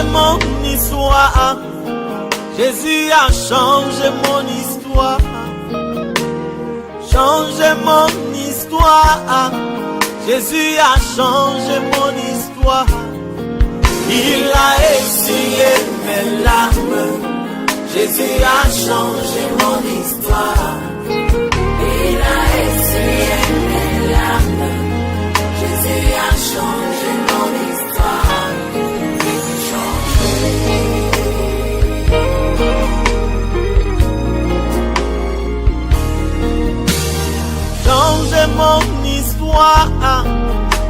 changé mon histoire. Jésus a changé mon histoire. Changé mon histoire. Jésus a changé mon histoire. Il a essuyé mes larmes. Jésus a changé mon histoire. Il a essuyé mes larmes. Jésus a changé mon histoire. Changé mon histoire.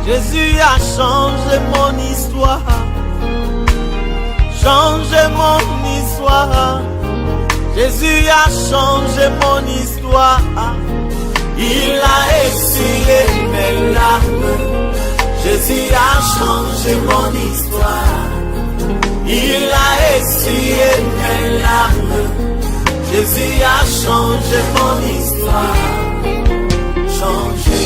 Jésus a changé mon histoire. Changé mon histoire. Jésus a changé mon histoire. Il a essuyé mes larmes. Jésus a changé mon histoire. Il a essuyé mes larmes. Jésus a changé mon histoire. Changé.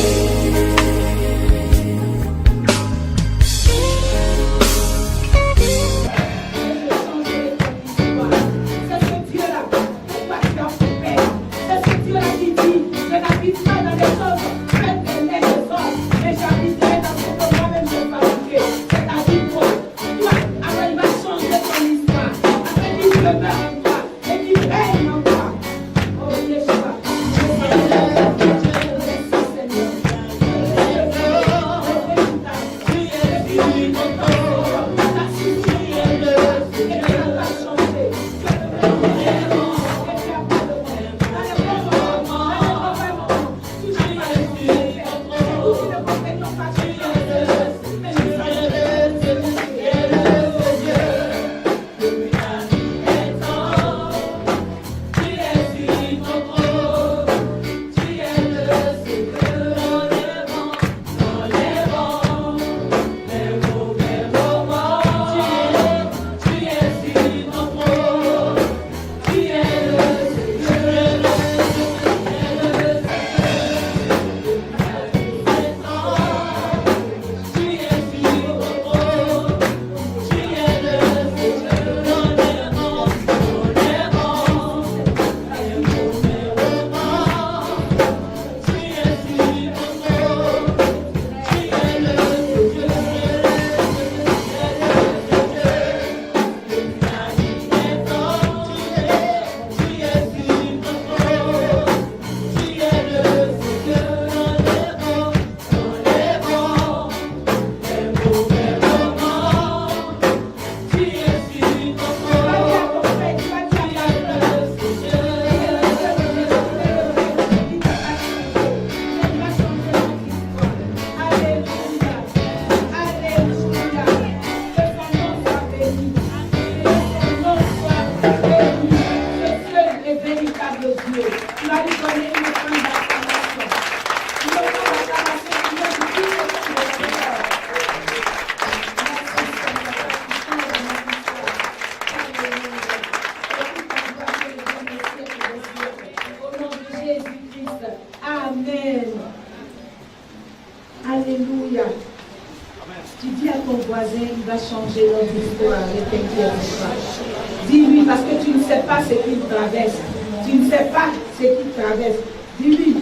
Changer notre histoire avec un cœur de. Dis-lui, parce que tu ne sais pas ce qu'il traverse. Tu ne sais pas ce qu'il traverse. Dis-lui,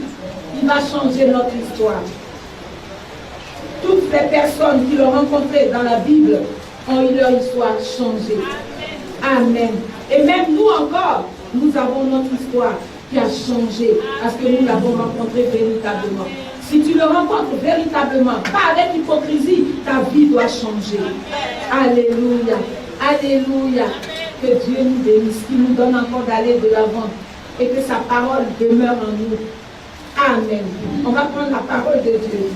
il va changer notre histoire. Toutes les personnes qui l'ont rencontré dans la Bible ont eu leur histoire changée. Amen. Et même nous encore, nous avons notre histoire qui a changé parce que nous l'avons rencontré véritablement. Si tu le rencontres véritablement, pas avec hypocrisie, ta vie doit changer. Alléluia. Alléluia. Que Dieu nous bénisse, qu'il nous donne encore d'aller de l'avant et que sa parole demeure en nous. Amen. On va prendre la parole de Dieu.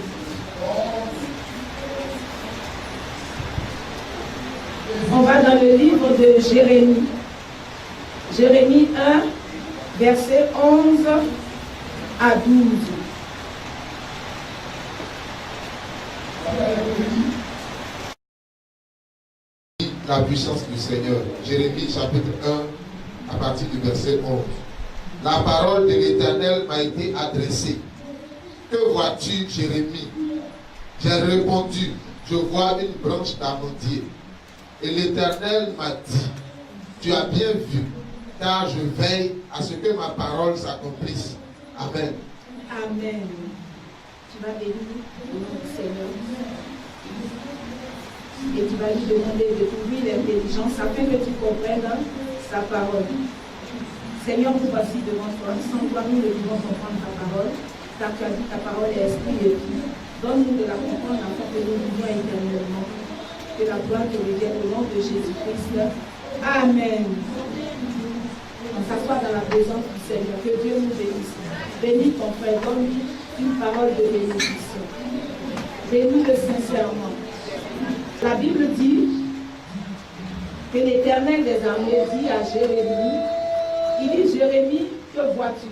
On va dans le livre de Jérémie. Jérémie 1, versets 11 à 12. La puissance du Seigneur. Jérémie chapitre 1 à partir du verset 11. La parole de l'Éternel m'a été adressée. Que vois-tu, Jérémie? J'ai répondu, je vois une branche d'amandier. Et l'Éternel m'a dit, tu as bien vu, car je veille à ce que ma parole s'accomplisse. Amen. Amen. Tu vas bénir le nom du Seigneur. Et tu vas lui demander de trouver l'intelligence afin que tu comprennes sa parole. Seigneur, nous voici devant toi. Sans toi, nous ne pouvons comprendre ta parole. Car tu as dit ta parole est esprit et vie. Donne-nous de la comprendre afin que nous vivions éternellement. Que la gloire te revienne au nom de Jésus-Christ. Amen. On s'assoit dans la présence du Seigneur. Que Dieu nous bénisse. Bénis ton frère. Donne-lui une parole de bénédiction. Bénis-le sincèrement. La Bible dit que l'Éternel des armées dit à Jérémie, il dit, Jérémie, que vois-tu?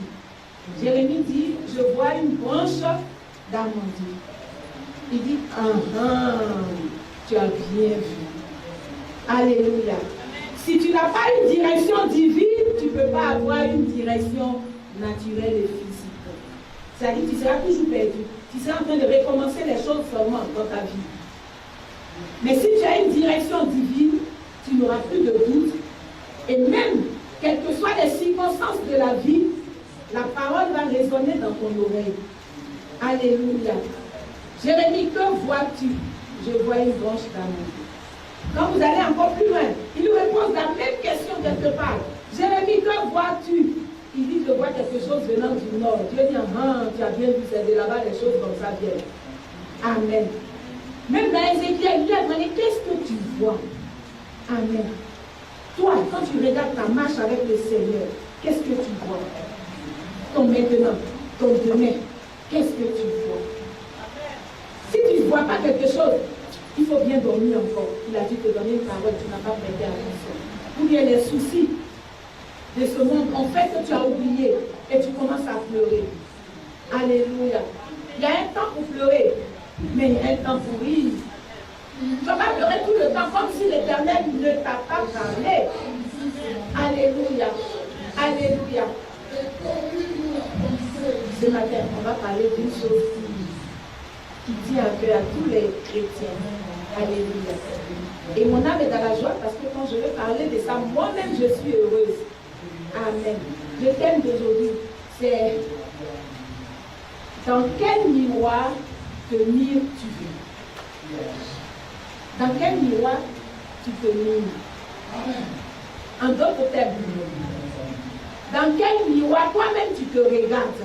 Jérémie dit, je vois une branche d'amandier. Il dit, tu as bien vu. Alléluia. Si tu n'as pas une direction divine, tu ne peux pas avoir une direction naturelle et physique. C'est-à-dire que tu seras toujours perdu. Tu seras en train de recommencer les choses seulement dans ta vie. Mais si tu as une direction divine, tu n'auras plus de doute. Et même, quelles que soient les circonstances de la vie, la parole va résonner dans ton oreille. Alléluia. Jérémie, que vois-tu? Je vois une branche d'amandier. Quand vous allez encore plus loin, il lui répond la même question quelque part. Jérémie, que vois-tu? Il dit, je vois quelque chose venant du nord. Dieu dit, tu as bien vu, c'est de là-bas, les choses comme ça viennent. Amen. Même dans Ézéchiel, il lui a demandé, qu'est-ce que tu vois? Amen. Toi, quand tu regardes ta marche avec le Seigneur, qu'est-ce que tu vois? Ton maintenant, ton demain, qu'est-ce que tu vois? Si tu ne vois pas quelque chose, il faut bien dormir encore. Il a dit te donner une parole, tu n'as pas prêté attention. Ou bien les soucis de ce monde ont fait que tu as oublié et tu commences à pleurer. Alléluia. Il y a un temps pour pleurer, mais il y a un temps pour rire. Tu ne vas pas pleurer tout le temps comme si l'Éternel ne t'a pas parlé. Alléluia. Alléluia. Ce matin, on va parler d'une chose qui tient à cœur à tous les chrétiens. Alléluia. Et mon âme est dans la joie parce que quand je vais parler de ça, moi-même je suis heureuse. Amen. Le thème d'aujourd'hui, c'est dans quel miroir te mires-tu? Dans quel miroir tu te mires? En d'autres termes, dans quel miroir toi-même tu te regardes?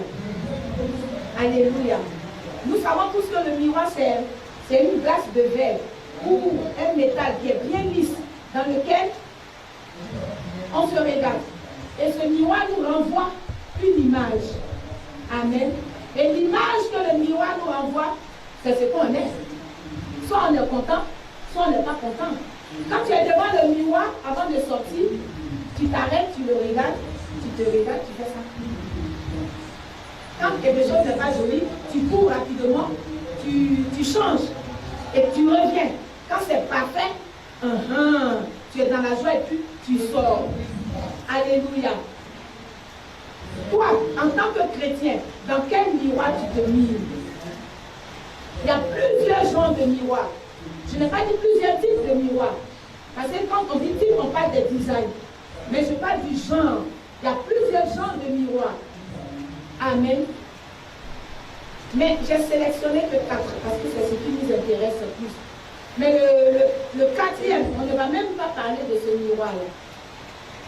Alléluia. Nous savons tous que le miroir, c'est une glace de verre ou un métal qui est bien lisse, dans lequel on se regarde. Et ce miroir nous renvoie une image. Amen. Et l'image que le miroir nous renvoie, c'est ce qu'on est. Soit on est content, soit on n'est pas content. Quand tu es devant le miroir, avant de sortir, tu t'arrêtes, tu le regardes, tu te regardes, tu fais ça. Quand quelque chose n'est pas joli, tu cours rapidement, tu changes et tu reviens. Quand c'est parfait, tu es dans la joie et puis tu sors. Alléluia. Toi, en tant que chrétien, dans quel miroir tu te mires? Il y a plusieurs genres de miroirs. Je n'ai pas dit plusieurs types de miroirs. Parce que quand on dit type, on parle des designs. Mais je parle du genre. Il y a plusieurs genres de miroirs. Amen. Mais j'ai sélectionné que 4 parce que c'est ce qui nous intéresse le plus. Mais le quatrième, on ne va même pas parler de ce miroir-là.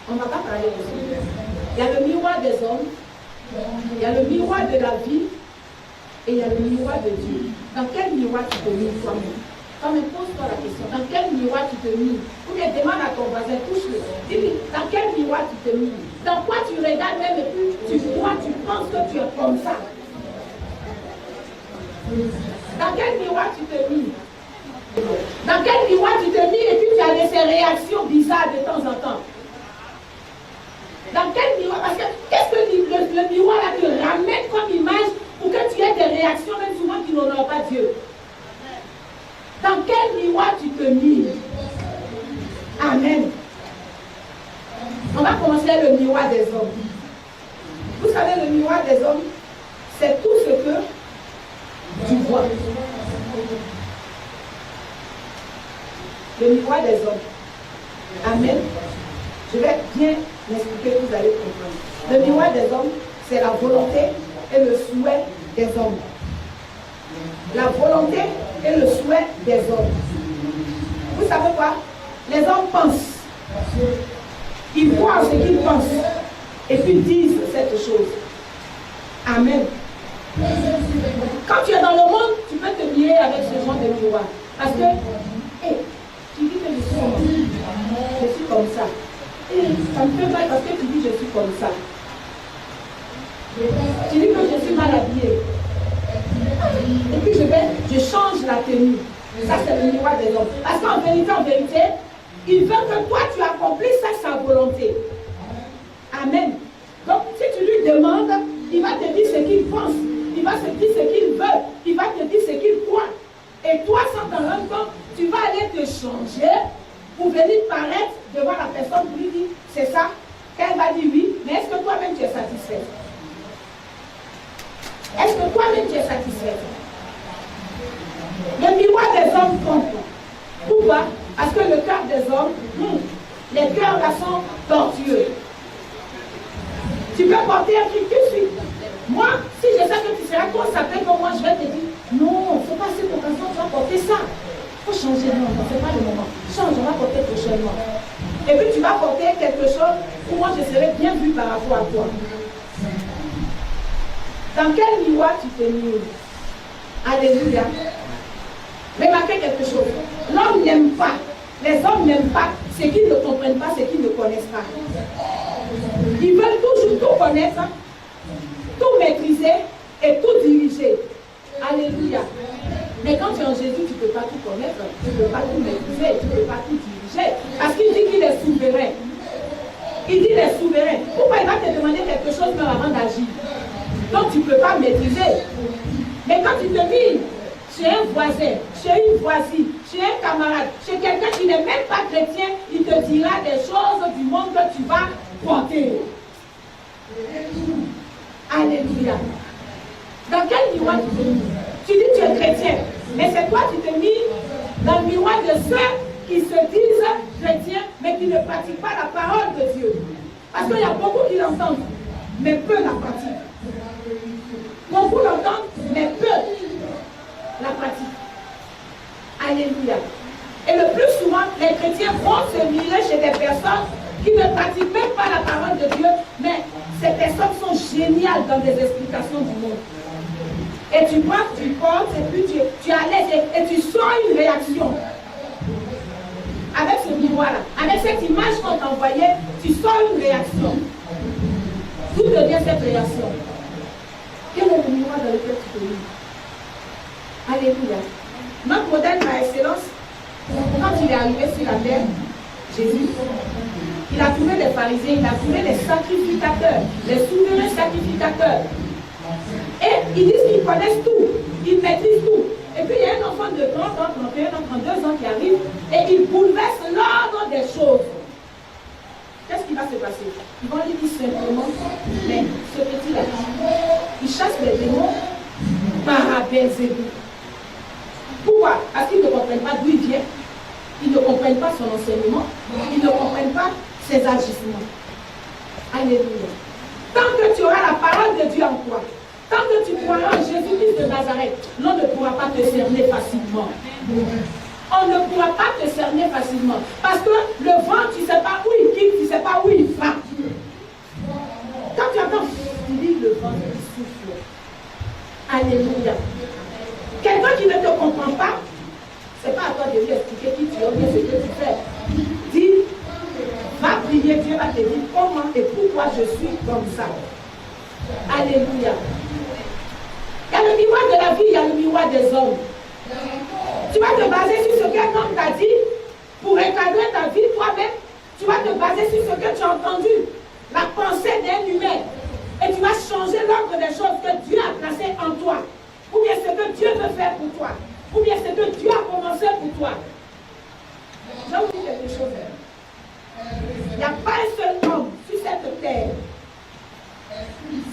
On ne va pas parler de ce miroir. Il y a le miroir des hommes, il y a le miroir de la vie et il y a le miroir de Dieu. Dans quel miroir tu te mires toi-même? Toi-même, pose-toi la question. Dans quel miroir tu te mires? Ou bien demande à ton voisin, touche-le. Dis-lui, dans quel miroir tu te mires? Dans quoi tu regardes même et puis tu crois, tu penses que tu es comme ça? Dans quel miroir tu te mires? Dans quel miroir tu te mires et puis tu as ces réactions bizarres de temps en temps? Dans quel miroir? Parce que qu'est-ce que le miroir là te ramène comme image pour que tu aies des réactions même souvent qui n'honorent pas Dieu? Dans quel miroir tu te mires? Amen. On va commencer le miroir des hommes. Vous savez, le miroir des hommes, c'est tout ce que tu vois. Le miroir des hommes. Amen. Je vais bien m'expliquer, vous allez comprendre. Le miroir des hommes, c'est la volonté et le souhait des hommes. La volonté et le souhait des hommes. Vous savez quoi? Les hommes pensent. Ils voient ce qu'ils pensent. Et puis disent cette chose. Amen. Quand tu es dans le monde, tu peux te mirer avec ce genre de miroir. Parce que, tu dis que je suis comme ça. Ça me fait mal parce que tu dis je suis comme ça. Tu dis que je suis mal habillée. Et puis je change la tenue. Ça c'est le miroir des hommes. Parce qu'en vérité, il veut que toi tu accomplisses sa volonté. Amen. Donc si tu lui demandes, il va te dire ce qu'il pense. Il va te dire ce qu'il veut. Il va te dire ce qu'il croit. Et toi, sans t'en rendre compte, tu vas aller te changer pour venir paraître devant la personne pour lui dire c'est ça. Qu'elle va dire oui, mais est-ce que toi-même tu es satisfait? Est-ce que toi-même tu es satisfait? Le miroir des hommes compte. Pourquoi? Parce que le cœur des hommes, les cœurs là sont tortueux. Tu peux porter un truc tout de suite. Moi, si je sais que tu seras consacré comme moi, je vais te dire non, il ne faut pas cette occasion, tu vas porter ça. Il faut changer, non, ce n'est pas le moment. Change, on va porter prochainement. Et puis tu vas porter quelque chose où moi je serai bien vu par rapport à toi. Dans quel miroir tu te mires? Alléluia. Remarquez quelque chose. L'homme n'aime pas, les hommes n'aiment pas ce qu'ils ne comprennent pas, ce qu'ils ne connaissent pas. Ils veulent toujours tout connaître, tout maîtriser et tout diriger. Alléluia. Mais quand tu es en Jésus, tu ne peux pas tout connaître, tu ne peux pas tout maîtriser, tu ne peux pas tout diriger. Parce qu'il dit qu'il est souverain. Il dit qu'il est souverain. Pourquoi il va te demander quelque chose même avant d'agir? Donc tu ne peux pas maîtriser. Mais quand tu te mires chez un voisin, chez une voisine, chez un camarade, chez quelqu'un qui n'est même pas chrétien, il te dira des choses du monde que tu vas porter. Alléluia. Dans quel miroir tu te mires? Tu dis que tu es chrétien, mais c'est toi qui te mires dans le miroir de ceux qui se disent chrétiens, mais qui ne pratiquent pas la parole de Dieu. Parce qu'il y a beaucoup qui l'entendent, mais peu la pratiquent. Beaucoup l'entendent, mais peu la pratiquent. Alléluia. Et le plus souvent, les chrétiens vont se mirer chez des personnes qui ne pratiquent même pas la parole de Dieu, mais ces personnes sont géniales dans des explications du monde. Et tu prends, tu portes, et puis tu es à l'aise, et tu sens une réaction. Avec ce miroir-là, avec cette image qu'on t'a envoyée, tu sens une réaction. D'où devient cette réaction? Quel est le miroir dans lequel tu te mires? Alléluia. Notre modèle par excellence, quand il est arrivé sur la terre, Jésus, il a trouvé les pharisiens, il a trouvé les sacrificateurs, les souverains sacrificateurs. Et ils disent qu'ils connaissent tout, ils maîtrisent tout. Et puis il y a un enfant de 30 ans, 31 ans, 32 ans qui arrive et il bouleverse l'ordre des choses. Qu'est-ce qui va se passer? Ils vont lui dire simplement, mais ce petit-là, il chasse les démons par Beelzébul. Pourquoi? Parce qu'ils ne comprennent pas d'où il vient, ils ne comprennent pas son enseignement, ils ne comprennent pas ses agissements. Alléluia. Tant que tu auras la parole de Dieu en toi, tant que tu croiras en Jésus-Christ de Nazareth, l'on ne pourra pas te cerner facilement. On ne pourra pas te cerner facilement. Parce que le vent, tu ne sais pas où il quitte, tu ne sais pas où il va. Quand tu entends, tu dis le vent qui souffle. Alléluia. Quelqu'un qui ne te comprend pas, ce n'est pas à toi de lui expliquer qui tu es ou bien ce que tu fais. Dis, va prier, Dieu va te dire comment et pourquoi je suis comme ça. Alléluia. Il y a le miroir de la vie, il y a le miroir des hommes. Tu vas te baser sur ce qu'un homme t'a dit pour encadrer ta vie toi-même. Tu vas te baser sur ce que tu as entendu, la pensée d'un humain. Et tu vas changer l'ordre des choses que Dieu a placées en toi. Ou bien ce que Dieu veut faire pour toi. Ou bien ce que Dieu a commencé pour toi. Je vais vous dire quelque chose. Il n'y a pas un seul homme sur cette terre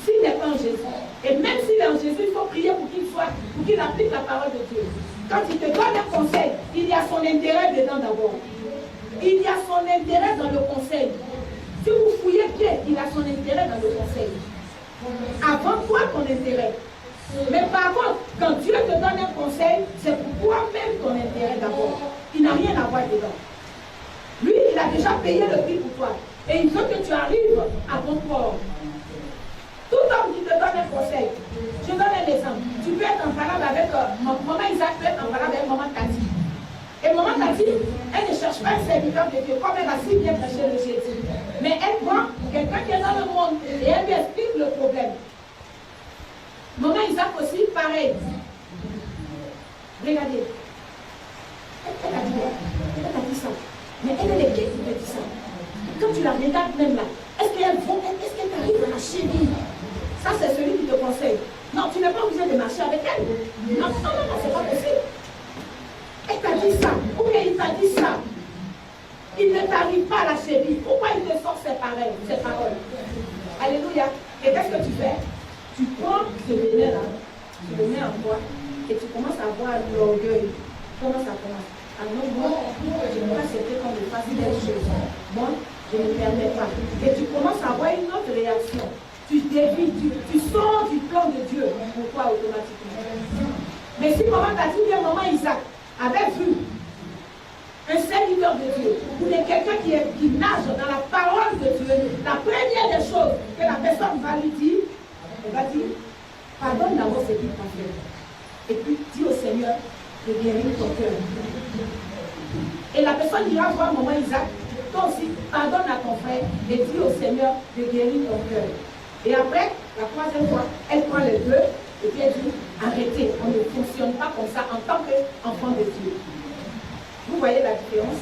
s'il n'est pas en Jésus. Et même s'il est en Jésus, il faut prier pour qu'il applique la parole de Dieu. Quand il te donne un conseil, il y a son intérêt dedans d'abord. Il y a son intérêt dans le conseil. Si vous fouillez bien, il a son intérêt dans le conseil. Avant toi, ton intérêt. Mais par contre, quand Dieu te donne un conseil, c'est pour toi-même ton intérêt d'abord. Il n'a rien à voir dedans. Lui, il a déjà payé le prix pour toi. Et il veut que tu arrives à ton port. Tout homme qui te donne un conseil, je donne un exemple. Tu peux être en parole avec maman Isaac, peut être en parole avec maman Tati. Et maman Tati, elle ne cherche pas un serviteur de Dieu, comme elle a si bien prêché le jeudi. Mais elle voit quelqu'un qui est dans le monde et elle lui explique le problème. Maman Isaac aussi, pareil. Regardez. Elle a dit ça. Mais elle est qui te dit ça? Quand tu la regardes même là, est-ce qu'elle t'arrive à la chérie? Ça, c'est celui qui te conseille. Non, tu n'es pas obligé de marcher avec elle. Non, c'est pas possible. Elle t'a dit ça. Ou bien il t'a dit ça. Il ne t'arrive pas à la chérie. Pourquoi il te sort ces paroles? Alléluia. Et qu'est-ce que tu fais? Tu prends ce venin-là, tu le mets en toi, et tu commences à avoir l'orgueil. Comment ça commence? Alors moi, je ne peux pas accepter qu'on me fasse telle chose. Moi, je ne permets pas. Et tu commences à avoir une autre réaction. Tu dévies, tu sors du plan de Dieu. Pourquoi automatiquement? Mais si maman t'a dit, bien maman Isaac avait vu un serviteur de Dieu, ou bien quelqu'un qui nage dans la parole de Dieu, la première des choses que la personne va lui dire, elle va dire, pardonne d'abord ce qu'il t'a fait. Et puis dis au Seigneur de guérir ton cœur. Et la personne ira voir maman Isaac, toi aussi, pardonne à ton frère et dis au Seigneur de guérir ton cœur. Et après, la troisième fois, elle prend les deux et puis elle dit, arrêtez, on ne fonctionne pas comme ça en tant qu'enfant de Dieu. Vous voyez la différence?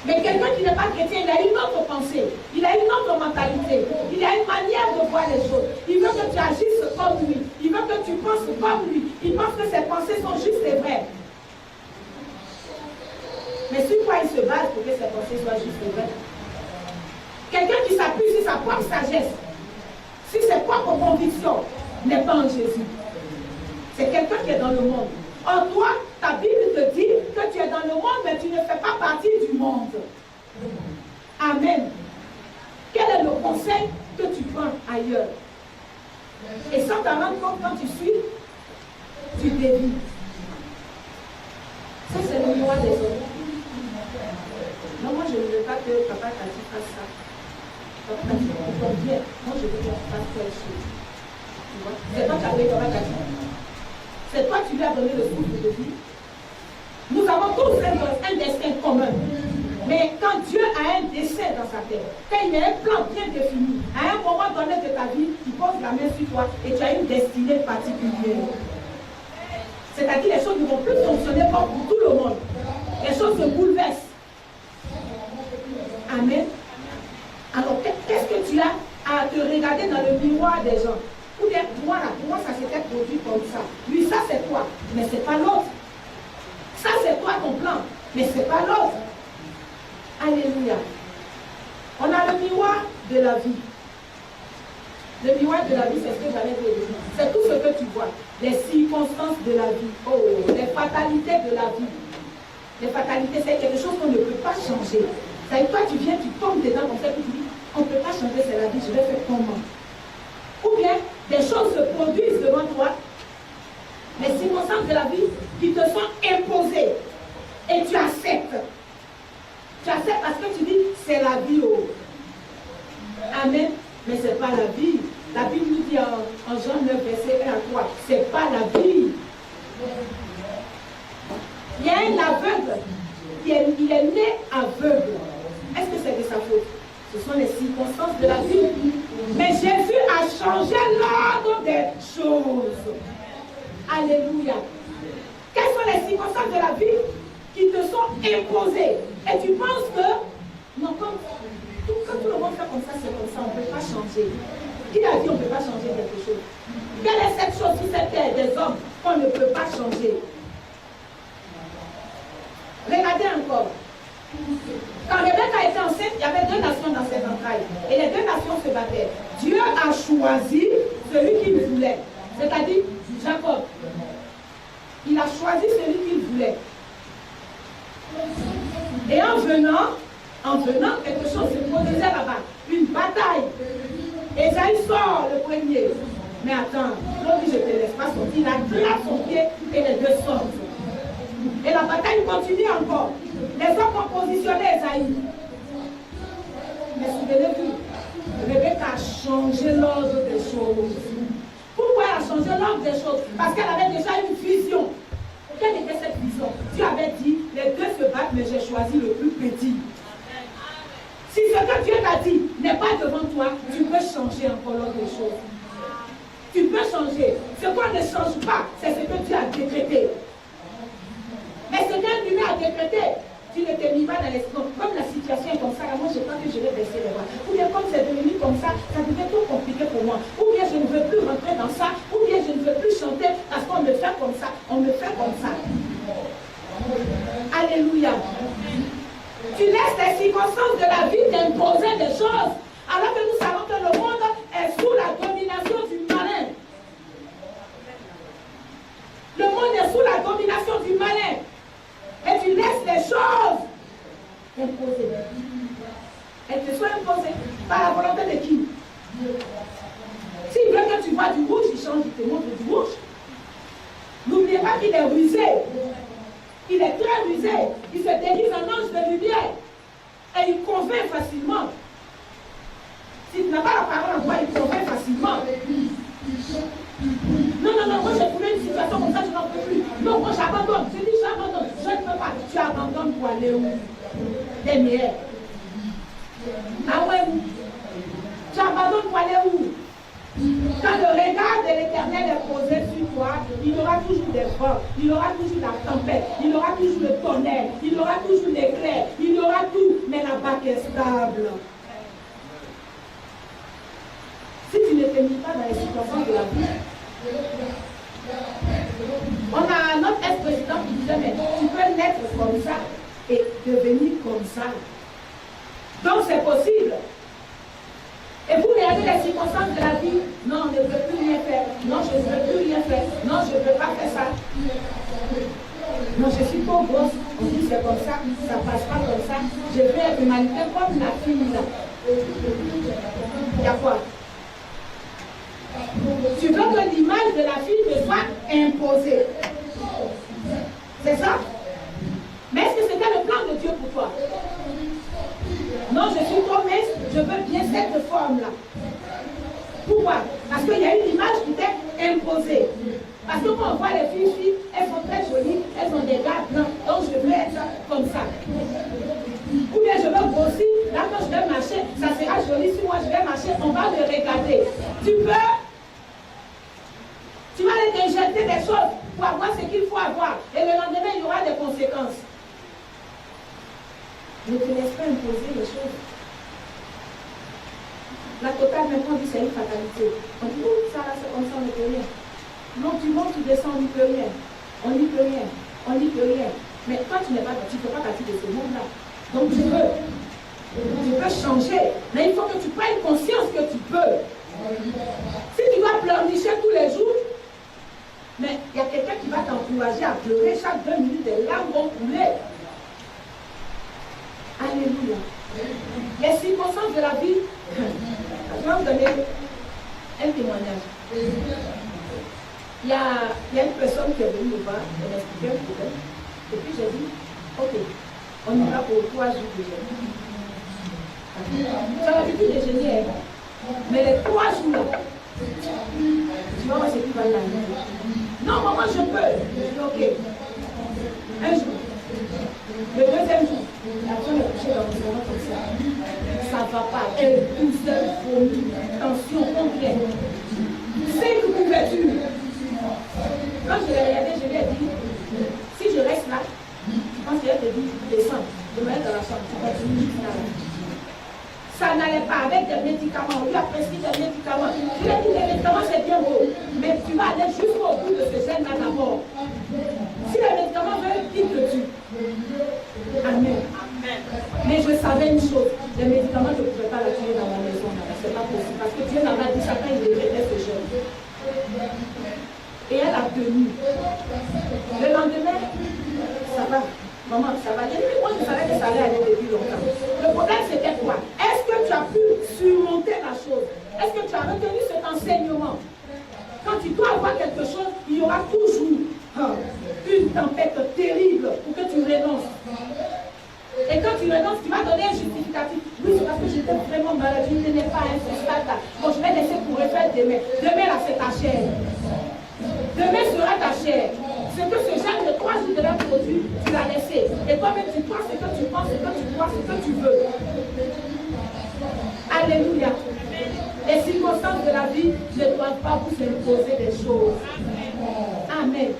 Mais quelqu'un qui n'est pas chrétien, il a une autre pensée, il a une autre mentalité, il a une manière de voir les choses. Il veut que tu agisses comme lui, il veut que tu penses comme lui, il pense que ses pensées sont justes et vraies. Mais sur quoi il se base pour que ses pensées soient justes et vraies? Quelqu'un qui s'appuie sur sa propre sagesse, sur ses propres convictions, n'est pas en Jésus. C'est quelqu'un qui est dans le monde. En toi, ta Bible te dit que tu es dans le monde, mais tu ne fais pas partie du monde. Amen. Quel est le conseil que tu prends ailleurs? Et sans t'en rendre compte, quand tu suis, tu dévies. Ça, c'est le miroir des autres. Non, moi, je ne veux pas que papa Tati fasse ça. Papa Tati, on bien. Moi, je veux qu'on fasse telle chose. Tu vois? C'est toi qui as appelé papa Tati. C'est toi qui lui as donné le souffle de vie. Nous avons tous un destin commun. Mais quand Dieu a un dessein dans sa tête, quand il y a un plan bien défini, à un moment donné de ta vie, il pose la main sur toi et tu as une destinée particulière. C'est-à-dire les choses ne vont plus fonctionner comme pour tout le monde. Les choses se bouleversent. Amen. Alors, qu'est-ce que tu as à te regarder dans le miroir des gens? Ou bien, pour moi, ça s'était produit comme ça. Lui, ça c'est toi, mais ce n'est pas l'autre. Ça c'est toi ton plan, mais ce n'est pas l'autre. Alléluia. On a le miroir de la vie. Le miroir de la vie, c'est ce que j'allais te dire. C'est tout ce que tu vois. Les circonstances de la vie. Oh, les fatalités de la vie. Les fatalités, c'est quelque chose qu'on ne peut pas changer. C'est toi, tu viens, tu tombes dedans comme ça, et tu dis, on ne peut pas changer, c'est la vie, je vais faire comment? Ou bien, des choses se produisent devant toi, les circonstances de la vie qui te sont imposées. Et tu acceptes. Tu acceptes parce que tu dis, c'est la vie. Oh. Amen. Mais ce n'est pas la vie. La Bible nous dit en Jean 9, verset 1 à 3, ce n'est pas la vie. Il y a un aveugle, il est né aveugle. Est-ce que c'est de sa faute? Ce sont les circonstances de la vie. Mais Jésus a changé l'ordre des choses. Alléluia. Quelles sont les circonstances de la vie qui te sont imposées? Et tu penses que, non, quand tout le monde fait comme ça, c'est comme ça, on ne peut pas changer. Qui a dit on ne peut pas changer quelque chose? Quelle est cette chose sur cette terre des hommes qu'on ne peut pas changer? Regardez encore. Quand Rebecca était enceinte, il y avait deux nations dans ses entrailles. Et les deux nations se battaient. Dieu a choisi celui qu'il voulait. C'est-à-dire Jacob. Il a choisi celui qu'il voulait. Et en venant, quelque chose se produisait là-bas. Une bataille. Esaïe sort le premier. Mais attends, l'autre dit, je ne te laisse pas sortir. Il attrape son pied et les deux sortent. Et la bataille continue encore. Les hommes ont positionné Esaïe. Mais souvenez-vous, Rebecca a changé l'ordre des choses. Pourquoi elle a changé l'ordre des choses? Parce qu'elle avait déjà une vision. Quelle était cette vision? Dieu avait dit, les deux se battent, mais j'ai choisi le plus petit. Si ce que Dieu t'a dit n'est pas devant toi, tu peux changer encore l'ordre des choses. Tu peux changer. Ce qu'on ne change pas, c'est ce que Dieu a décrété. Mais ce qu'un humain a décrété, tu ne t'es mis pas dans l'esprit. Comme la situation est comme ça, moi je pense que je vais baisser les bras. Ou bien comme c'est devenu comme ça devient trop compliqué pour moi. Ou bien je ne veux plus rentrer dans ça. Ou bien je ne veux plus chanter parce qu'on me fait comme ça. On me fait comme ça. Alléluia. Tu laisses les circonstances de la vie t'imposer des choses. Alors que nous savons que le monde est sous la domination du malin. Le monde est sous la domination du malin. Et tu laisses les choses imposées. Elles te sont imposées par la volonté de qui? S'il veut que tu vois du rouge, il change, il te montre du rouge. N'oubliez pas qu'il est rusé. Il est très rusé. Il se déguise en ange de lumière. Et il convainc facilement. Si tu n'as pas la parole en toi, il convainc facilement. Non, moi j'ai trouvé une situation comme ça, je n'en peux plus. Non, moi j'abandonne. Je dis j'abandonne. Je ne peux pas. Tu abandonnes pour aller où? Les miens. Ah ouais, tu abandonnes pour aller où? Quand le regard de l'Éternel est posé sur toi, il y aura toujours des vents, il y aura toujours la tempête, il y aura toujours le tonnerre, il y aura toujours l'éclair, il y aura tout, mais la barque est stable. Si tu ne te mis pas dans les situations de la vie, on a notre ex-président qui disait, mais tu peux naître comme ça et devenir comme ça. Donc c'est possible. Et vous regardez les circonstances de la vie, non, on ne peut plus rien faire, non, je ne veux plus rien faire, non, je ne veux pas faire ça. Non, je suis trop grosse, on dit c'est comme ça passe pas comme ça, je veux être humanitaire comme la fille là. Il y a quoi? Tu veux que l'image de la fille te soit imposée. C'est ça? Mais est-ce que c'était le plan de Dieu pour toi? Non, je suis trop mince, je veux bien cette forme-là. Pourquoi? Parce qu'il y a une image qui t'est imposée. Parce que quand on voit les filles, elles sont très jolies, elles ont des gars blancs, donc je veux être comme ça. Ou bien je veux grossir, là quand je vais marcher, ça sera joli. Si moi je vais marcher, on va me regarder. Tu vas aller t'injecter des choses pour avoir ce qu'il faut avoir. Et le lendemain, il y aura des conséquences. Ne te laisse pas imposer les choses. La totale, maintenant, on dit c'est une fatalité. On dit, oh, ça là, c'est comme ça, on ne peut rien. Non, tu montes, tu descends, on n'y peut rien. On n'y peut rien. On n'y peut rien. Mais toi, tu n'es pas, tu ne fais pas partie de ce monde-là. Donc, tu peux changer. Mais il faut que tu prennes conscience que tu peux. Si tu dois pleurnicher tous les jours, mais il y a quelqu'un qui va t'encourager à pleurer chaque 2 minutes, les larmes vont couler. Alléluia. Les circonstances de la vie, je vais vous donner un témoignage. Il y a une personne qui est venue me voir, elle m'expliquait un problème. Et puis j'ai dit, ok, on y va pour 3 jours de jeûne. J'ai l'habitude de jeûner, mais les 3 jours, tu vas voir ce qui va y arriver. Non, maman, je peux. Je dis, ok. Un jour. Le deuxième jour, la femme est couchée dans le salon comme ça. Ça ne va pas. Elle pousse, elle vomit. Tension, combien? 5 couvertures. Quand je l'ai regardé, je lui ai dit, si je reste là, je pense qu'elle te dit, descends, je me mets dans la chambre, tu continues jusqu'à là. Ça n'allait pas avec des médicaments. On lui a prescrit des médicaments. Je lui ai dit, les médicaments, c'est bien beau. Mais tu vas aller jusqu'au bout de ce gène-là d'abord. Si les médicaments veulent, ils te tuent. Amen. Mais je savais une chose. Les médicaments, je ne pouvais pas la tuer dans ma maison. Ce n'est pas possible. Parce que Dieu m'avait dit ça quand il décrétait ce jeûne. Et elle a tenu. Le lendemain, ça va. Maman, ça va. Moi, je savais que ça allait aller depuis longtemps. Le problème, c'était quoi? Est-ce que tu as pu surmonter la chose? Est-ce que tu as retenu cet enseignement? Quand tu dois avoir quelque chose, il y aura toujours une tempête terrible pour que tu renonces. Et quand tu renonces, tu vas donner un justificatif. Oui, c'est parce que j'étais vraiment malade, je ne tenais pas à ce stade-là. Bon, je vais laisser pour refaire demain. Demain, là, c'est ta chair. Demain sera ta chair. Ce que ce genre de 3 jours de la produit, tu l'as laissé. Et toi-même, tu crois ce que tu penses, ce que tu crois, ce que tu veux. Alléluia. Les circonstances de la vie ne doivent pas vous imposer des choses. Amen.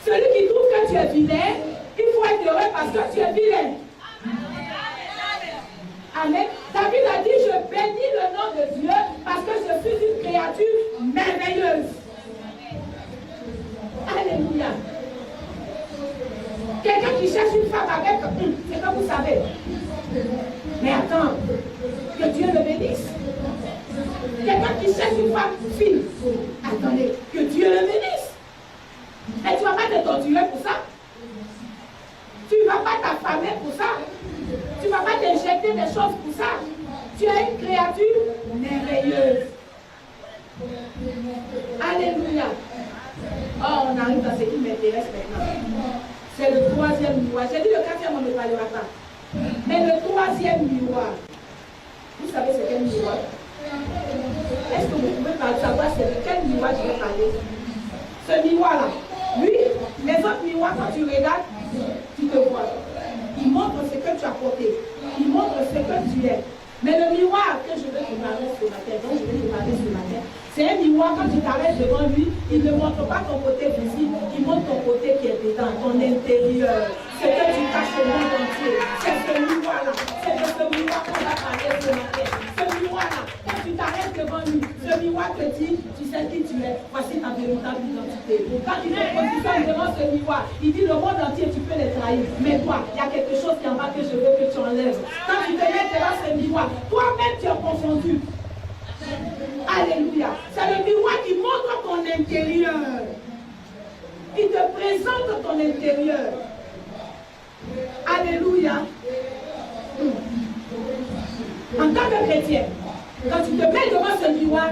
Celui qui trouve que tu es vilain, il faut être heureux parce que tu es vilain. Amen. David a dit, je bénis le nom de Dieu parce que je suis une créature merveilleuse. Alléluia. Quelqu'un qui cherche une femme avec, c'est comme vous savez. Mais attends, que Dieu le bénisse. Quelqu'un qui cherche une femme fille, attendez, que Dieu le bénisse. Et tu ne vas pas te torturer pour ça. Tu ne vas pas t'affamer pour ça. Tu ne vas pas t'injecter des choses pour ça. Tu es une créature merveilleuse. Alléluia. Oh, on arrive dans ce qui m'intéresse maintenant. C'est le 3e miroir. J'ai dit le 4e, on ne parlera pas. Mais le 3e miroir. Vous savez c'est quel miroir? Est-ce que vous pouvez savoir c'est de quel miroir je vais parler? Ce miroir-là. Oui, les autres miroirs, quand tu regardes, tu te vois. Il montre ce que tu as porté. Il montre ce que tu es. Mais le miroir que je veux te parler ce matin, dont je vais te parler ce matin, c'est un miroir, quand tu t'arrêtes devant lui, il ne montre pas ton côté visible, il montre ton côté qui est dedans, ton intérieur. Ce que tu caches au monde entier. C'est ce miroir-là. C'est de ce miroir qu'on va parler ce matin. Ce miroir-là, quand tu t'arrêtes devant lui, ce miroir te dit, tu sais qui tu es, voici ta véritable identité. Quand il te positionne devant ce miroir, il dit le monde entier, tu peux les trahir. Mais toi, il y a quelque chose qui en bas que je veux que tu enlèves. Quand tu te mets devant ce miroir, toi-même tu es confondu. Alléluia. C'est le miroir qui montre ton intérieur. Il te présente ton intérieur. Alléluia. En tant que chrétien, quand tu te mets devant ce miroir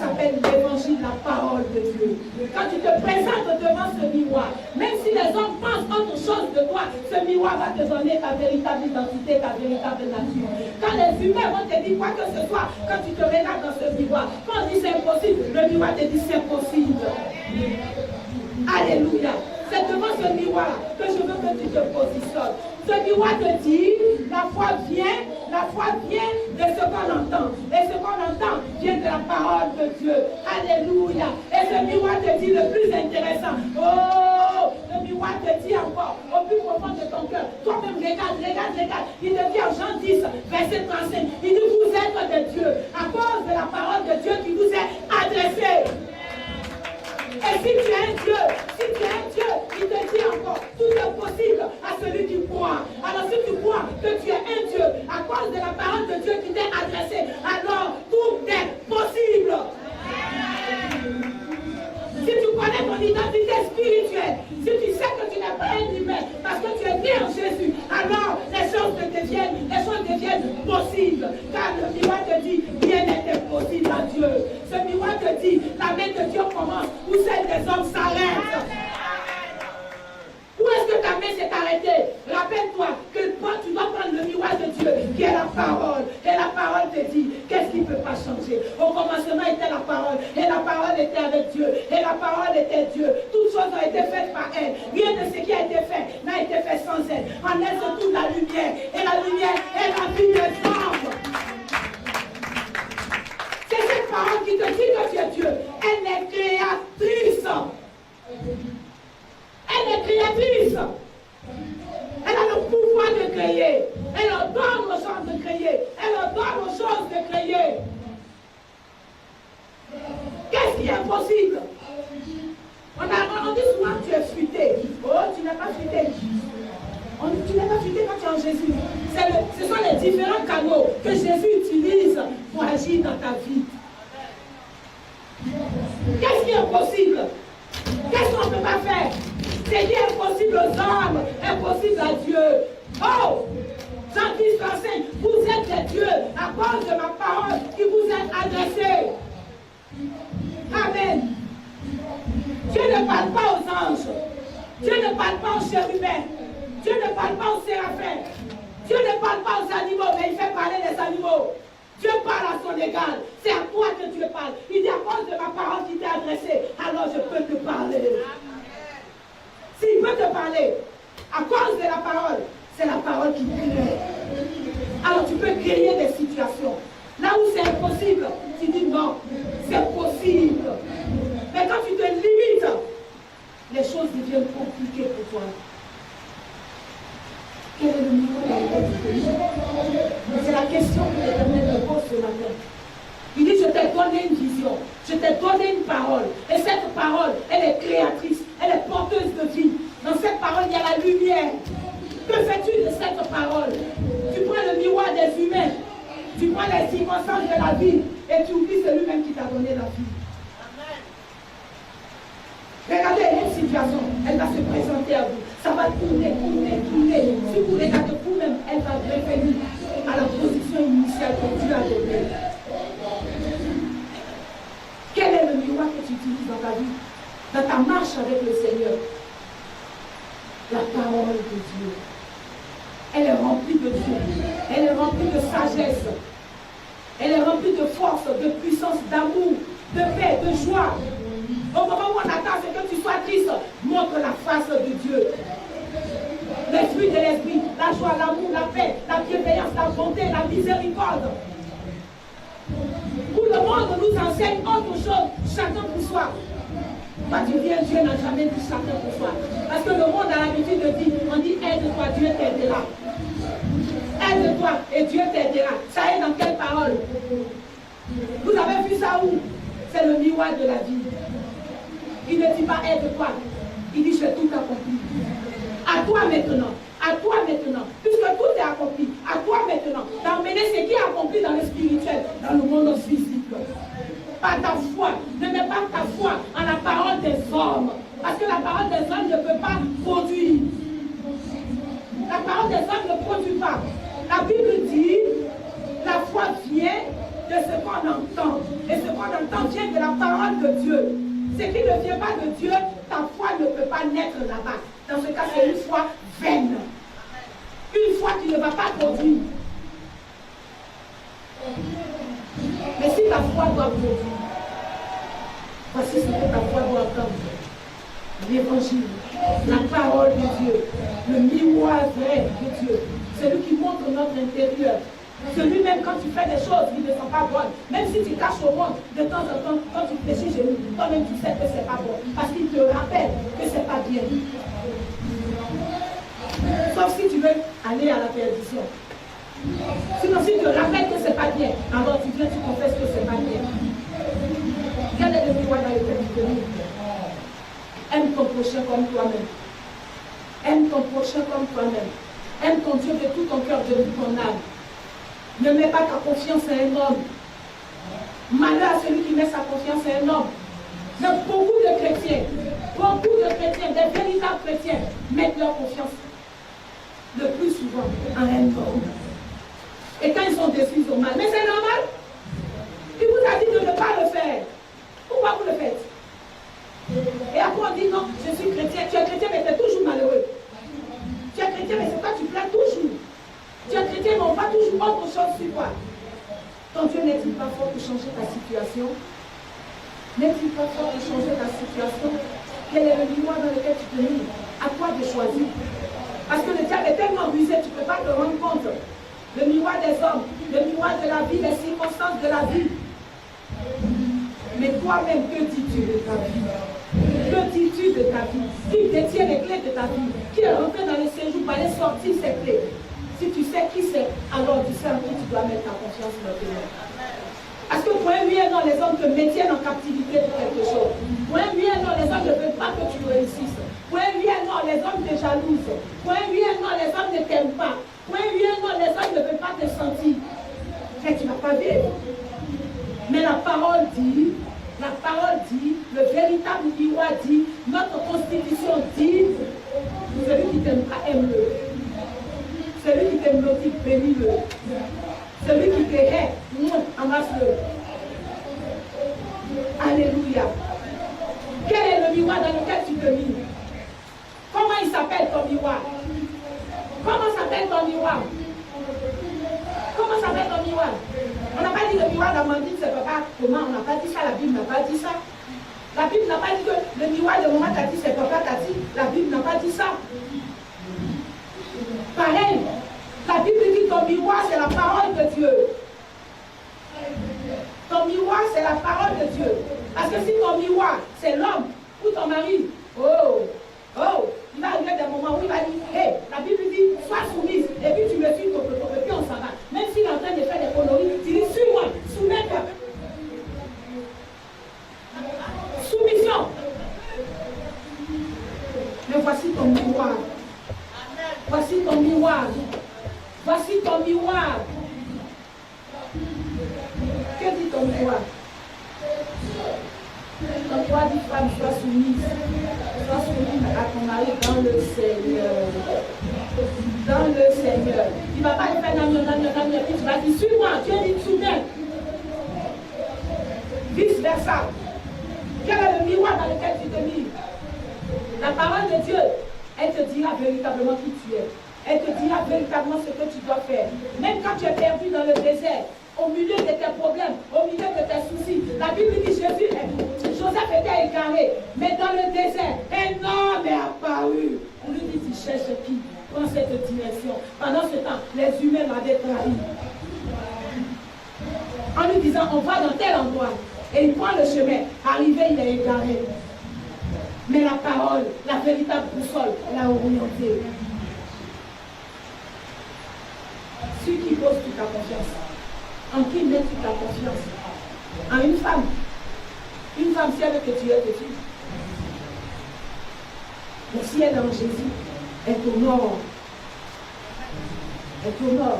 s'appelle l'évangile, la parole de Dieu. Quand tu te présentes devant ce miroir, même si les hommes pensent autre chose de toi, ce miroir va te donner ta véritable identité, ta véritable nature. Quand les humains vont te dire quoi que ce soit, quand tu te regardes dans ce miroir, quand on dit c'est impossible, le miroir te dit c'est possible. Alléluia. C'est devant ce miroir que je veux que tu te positionnes. Ce miroir te dit, la foi vient de ce qu'on entend. Et ce qu'on entend vient de la parole de Dieu. Alléluia. Et ce miroir te dit le plus intéressant. Oh, le miroir te dit encore, au plus profond de ton cœur. Toi-même, regarde. Il te dit en Jean 10, verset 35. Il dit, vous êtes de Dieu. À cause de la parole de Dieu qui vous est adressée. Et si tu es un Dieu, il te dit encore, tout est possible à celui qui croit. Alors si tu crois que tu es un Dieu, à cause de la parole de Dieu qui t'est adressée, alors tout est possible. Si tu connais ton identité spirituelle, si tu sais que tu n'es pas un humain, parce que tu es né en Jésus, alors les choses deviennent possibles. Car le miroir te dit, rien n'est impossible à Dieu. Ce miroir te dit, la main de Dieu commence, où celle des hommes s'arrête. Où est-ce que ta main s'est arrêtée? Rappelle-toi que tu dois prendre le miroir de Dieu, qui est la parole. Et la parole te dit, qu'est-ce qui ne peut pas changer? Au commencement était la parole, et la parole était avec Dieu, et la parole était Dieu. Toutes choses ont été faites par elle. Rien de ce qui a été fait n'a été fait sans elle. En elle se trouve la lumière, et la lumière est la vie des hommes. C'est cette parole qui te dit que tu es Dieu. Elle est créatrice. Elle est créatrice. Elle a le pouvoir de créer. Elle ordonne aux choses de créer. Elle ordonne aux choses de créer. Qu'est-ce qui est impossible? On dit souvent que tu es fuité. Oh, tu n'es pas fuité. Tu n'es pas fuité quand tu es en Jésus. Ce sont les différents canaux que Jésus utilise pour agir dans ta vie. Qu'est-ce qui est impossible? Qu'est-ce qu'on ne peut pas faire? C'est qui est impossible aux hommes, impossible à Dieu. Oh! cause de ma parole qui vous est adressée. Amen. Dieu ne parle pas aux anges. Dieu ne parle pas aux chérubins. Dieu ne parle pas aux séraphins. Dieu ne parle pas aux animaux, mais il fait parler les animaux. Dieu parle à son égal. C'est à toi que Dieu parle. Il dit à cause de ma parole qui t'est adressée, alors je peux te parler. S'il veut te parler, à cause de la parole, c'est la parole qui crée. Alors tu peux créer des situations. Là où c'est impossible, tu dis non, c'est possible. Mais quand tu te limites, les choses deviennent compliquées pour toi. Quel est le niveau de la vie du pays? C'est la question que l'Éternel me pose ce matin. Il dit, je t'ai donné une vision, je t'ai donné une parole. Et cette parole, elle est créatrice, elle est porteuse de vie. Dans cette parole, il y a la lumière. Que fais-tu de cette parole? Tu prends le miroir des humains, tu prends les circonstances de la vie et tu oublies celui-même qui t'a donné la vie. Regardez, il y a une situation, elle va se présenter à vous. Ça va tourner. Si vous regardez vous-même, elle va revenir à la position initiale que Dieu a donnée. Quel est le miroir que tu utilises dans ta vie, dans ta marche avec le Seigneur? La parole de Dieu. Elle est remplie de Dieu. Elle est remplie de sagesse. Elle est remplie de force, de puissance, d'amour, de paix, de joie. Au moment où on attend, c'est que tu sois triste, montre la face de Dieu. L'esprit de l'esprit, la joie, l'amour, la paix, la bienveillance, la bonté, la miséricorde. Où le monde nous enseigne autre chose, chacun pour soi. Quand tu viens, Dieu n'a jamais dit chacun pour soi. Parce que le monde a l'habitude de dire, on dit aide-toi, Dieu t'aidera. Aide-toi et Dieu t'aidera. Ça est dans quelle parole? Vous avez vu ça où? C'est le miroir de la vie. Il ne dit pas aide-toi. Il dit j'ai tout accompli. À toi maintenant. À toi maintenant. Puisque tout est accompli. À toi maintenant. D'emmener ce qui est accompli dans le spirituel, dans le monde physique. Pas ta foi. Ne mets pas ta foi en la parole des hommes. Parce que la parole des hommes ne peut pas produire. La parole des hommes ne produit pas. La Bible dit, la foi vient de ce qu'on entend. Et ce qu'on entend vient de la parole de Dieu. Ce qui ne vient pas de Dieu, ta foi ne peut pas naître là-bas. Dans ce cas, c'est une foi vaine. Une foi qui ne va pas produire. Mais si ta foi doit produire, voici ce que ta foi doit entendre. L'évangile, la parole de Dieu, le miroir vrai de Dieu, celui qui montre notre intérieur. Celui-même, quand tu fais des choses qui ne sont pas bonnes, même si tu caches au monde, de temps en temps, quand tu fléchis chez nous, toi-même tu sais que c'est pas bon. Parce qu'il te rappelle que c'est pas bien. Sauf si tu veux aller à la perdition. Sinon, si tu te rappelles que c'est pas bien, alors tu viens, tu confesses que c'est pas bien. Quel est le miroir dans lequel tu te mets? Aime ton prochain comme toi-même. Aime ton prochain comme toi-même. Aime ton Dieu de tout ton cœur, de toute ton âme. Ne mets pas ta confiance à un homme. Malheur à celui qui met sa confiance à un homme. Mais beaucoup de chrétiens, des véritables chrétiens, mettent leur confiance le plus souvent à un homme. Et quand ils sont déçus, ils ont mal. Mais c'est normal. Il vous a dit de ne pas le faire. Pourquoi vous le faites? Et après on dit non, je suis chrétien. Tu es chrétien, mais tu es toujours malheureux. Tu es chrétien, mais c'est toi tu plains toujours. Tu es chrétien, mais on va toujours autre chose sur toi. Ton Dieu n'est-il pas fort pour changer ta situation? N'est-il pas fort pour changer ta situation? Quel est le miroir dans lequel tu te mets? À toi de choisir. Parce que le diable est tellement rusé, tu ne peux pas te rendre compte. Le miroir des hommes, le miroir de la vie, les circonstances de la vie. Mais toi-même, que dis-tu de ta vie? Que dis-tu de ta vie? Qui détient les clés de ta vie? Qui est rentré dans le séjour pour aller sortir ses clés? Si tu sais qui c'est, alors tu sais en qui tu dois mettre ta confiance maintenant. Parce que pour un oui et non, les hommes te maintiennent en captivité de quelque chose. Pour un oui et non, les hommes ne veulent pas que tu réussisses. Pour un oui et non, les hommes te jalousent. Pour un oui et non, les hommes ne t'aiment pas. Pour un oui et non, les hommes ne veulent pas te sentir. Mais tu ne vas pas vivre. Mais la parole dit, le véritable miroir dit, notre constitution dit, celui qui t'aime pas, aime-le. Celui qui t'aime l'autre, bénis-le. Celui qui créait, embrasse-le. Alléluia. Quel est le miroir dans lequel tu te mires? Comment il s'appelle ton miroir? Comment s'appelle ton miroir? Comment s'appelle ton miroir? On n'a pas dit le miroir d'Amandine, c'est papa. Comment? On n'a pas dit ça, la Bible n'a pas dit ça. La Bible n'a pas dit que le miroir de maman Tati, c'est papa Tati. La Bible n'a pas dit ça. Pareil, la Bible dit que ton miroir, c'est la parole de Dieu. Ton miroir, c'est la parole de Dieu. Parce que si ton miroir, c'est l'homme ou ton mari, il va arriver des moments où il va dire, hey, la Bible dit, sois soumise, et puis tu me suis, et puis on s'en va. Même s'il est en train de faire des conneries, tu dis, suis-moi, soumets-toi. Soumission. Mais voici ton miroir. Voici ton miroir. Voici ton miroir. Que dit ton miroir? Ton miroir dit, femme, sois soumise. Sois soumise à ton mari dans le Seigneur. Dans le Seigneur. Il ne va pas lui faire nan, puis tu vas dire, suis-moi. Dieu dit, soumets. Vice versa. Quel est le miroir dans lequel tu te mires? La parole de Dieu, elle te dira véritablement qui tu es. Elle te dira véritablement ce que tu dois faire. Même quand tu es perdu dans le désert, au milieu de tes problèmes, au milieu de tes soucis, la Bible dit Joseph était égaré, mais dans le désert, un homme est apparu. On lui dit, tu cherches qui? Dans cette direction. Pendant ce temps, les humains l'avaient trahi. En lui disant, on va dans tel endroit. Et il prend le chemin. Arrivé, il est égaré. Mais la parole, la véritable boussole, l'a orienté. Celui qui pose toute ta confiance. En qui met toute ta confiance? En une femme. Une femme, si elle veut que tu aies petit. Mais si elle est en Jésus, elle t'honore. Elle t'honore.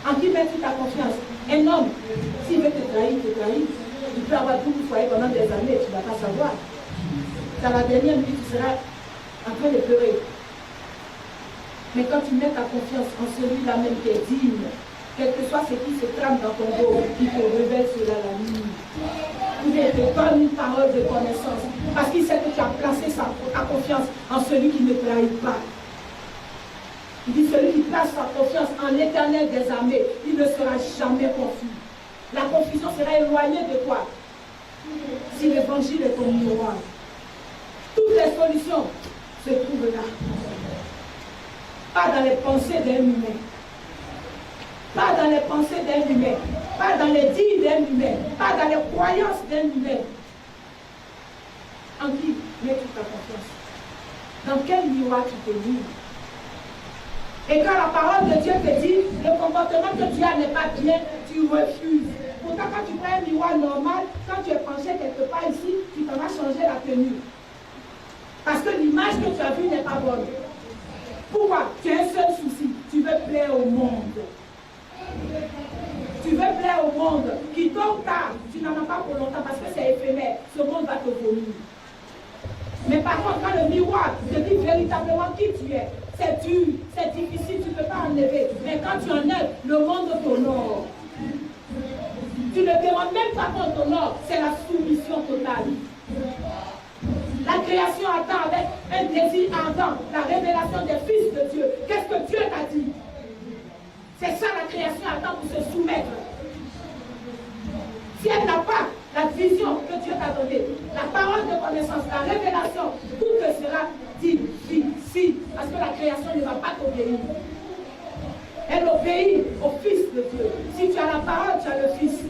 En qui met toute ta confiance? Un homme, s'il veut te trahir, te trahir. Tu peux avoir tout le foyer pendant des années, tu ne vas pas savoir. Dans la dernière nuit, tu seras en train de pleurer. Mais quand tu mets ta confiance en celui-là même qui est digne, quel que soit ce qui se trame dans ton dos, il te révèle cela la nuit. Il te donne une parole de connaissance. Parce qu'il sait que tu as placé ta confiance en celui qui ne trahit pas. Il dit, celui qui place sa confiance en l'Éternel des armées, il ne sera jamais confus. La confusion sera éloignée de toi. Si l'évangile est ton miroir, toutes les solutions se trouvent là. Pas dans les pensées d'un humain. Pas dans les pensées d'un humain. Pas dans les dires d'un humain. Pas dans les croyances d'un humain. En qui mets toute ta confiance? Dans quel miroir tu te lis? Et quand la parole de Dieu te dit, le comportement que tu as n'est pas bien, tu refuses. Pourtant, quand tu prends un miroir normal, quand tu es penché quelque part ici, tu t'en vas changer la tenue. Parce que l'image que tu as vue n'est pas bonne. Pourquoi? Tu as un seul souci. Tu veux plaire au monde. Tu veux plaire au monde. Qui tôt ou tard, tu n'en as pas pour longtemps parce que c'est éphémère. Ce monde va te vomir. Mais par contre, quand le miroir te dit véritablement qui tu es, c'est dur, c'est difficile, tu ne peux pas enlever. Mais quand tu enlèves, le monde t'honore. Tu ne demandes même pas qu'on t'honore, c'est la soumission totale. La création attend avec un désir ardent, la révélation des fils de Dieu. Qu'est-ce que Dieu t'a dit? C'est ça la création attend pour se soumettre. Si elle n'a pas la vision que Dieu t'a donnée, la parole de connaissance, la révélation, tout te sera difficile. Parce que la création ne va pas t'obéir. Elle obéit au Fils de Dieu. Si tu as la parole, tu as le Fils.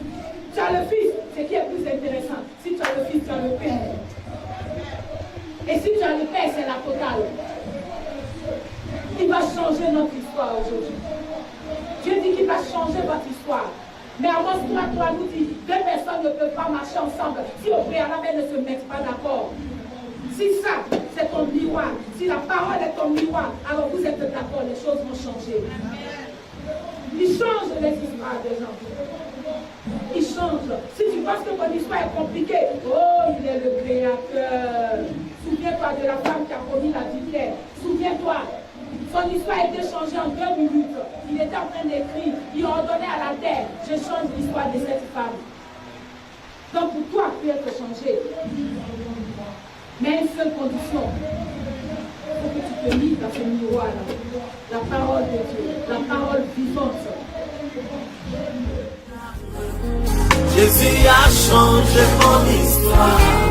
Tu as le Fils, ce qui est plus intéressant. Si tu as le Fils, tu as le Père. Et si tu as le Père, c'est la totale. Il va changer notre histoire aujourd'hui. Dieu dit qu'il va changer votre histoire. Mais Amos 3 nous dit, deux personnes ne peuvent pas marcher ensemble si au préalable elles ne se mettent pas d'accord. Si ça, c'est ton miroir, si la parole est ton miroir, alors vous êtes d'accord, les choses vont changer. Il change les histoires des gens. Il change. Si tu penses que ton histoire est compliquée, oh, il est le créateur. Souviens-toi de la femme qui a commis la vipère. Souviens-toi. Son histoire a été changée en 2 minutes. Il était en train d'écrire, il a ordonné à la terre, je change l'histoire de cette femme. Donc pour toi, tu peux être changé. Mais une seule condition, il faut que tu te lises dans ce miroir-là, la parole de Dieu, la parole vivante. Jésus a changé mon histoire.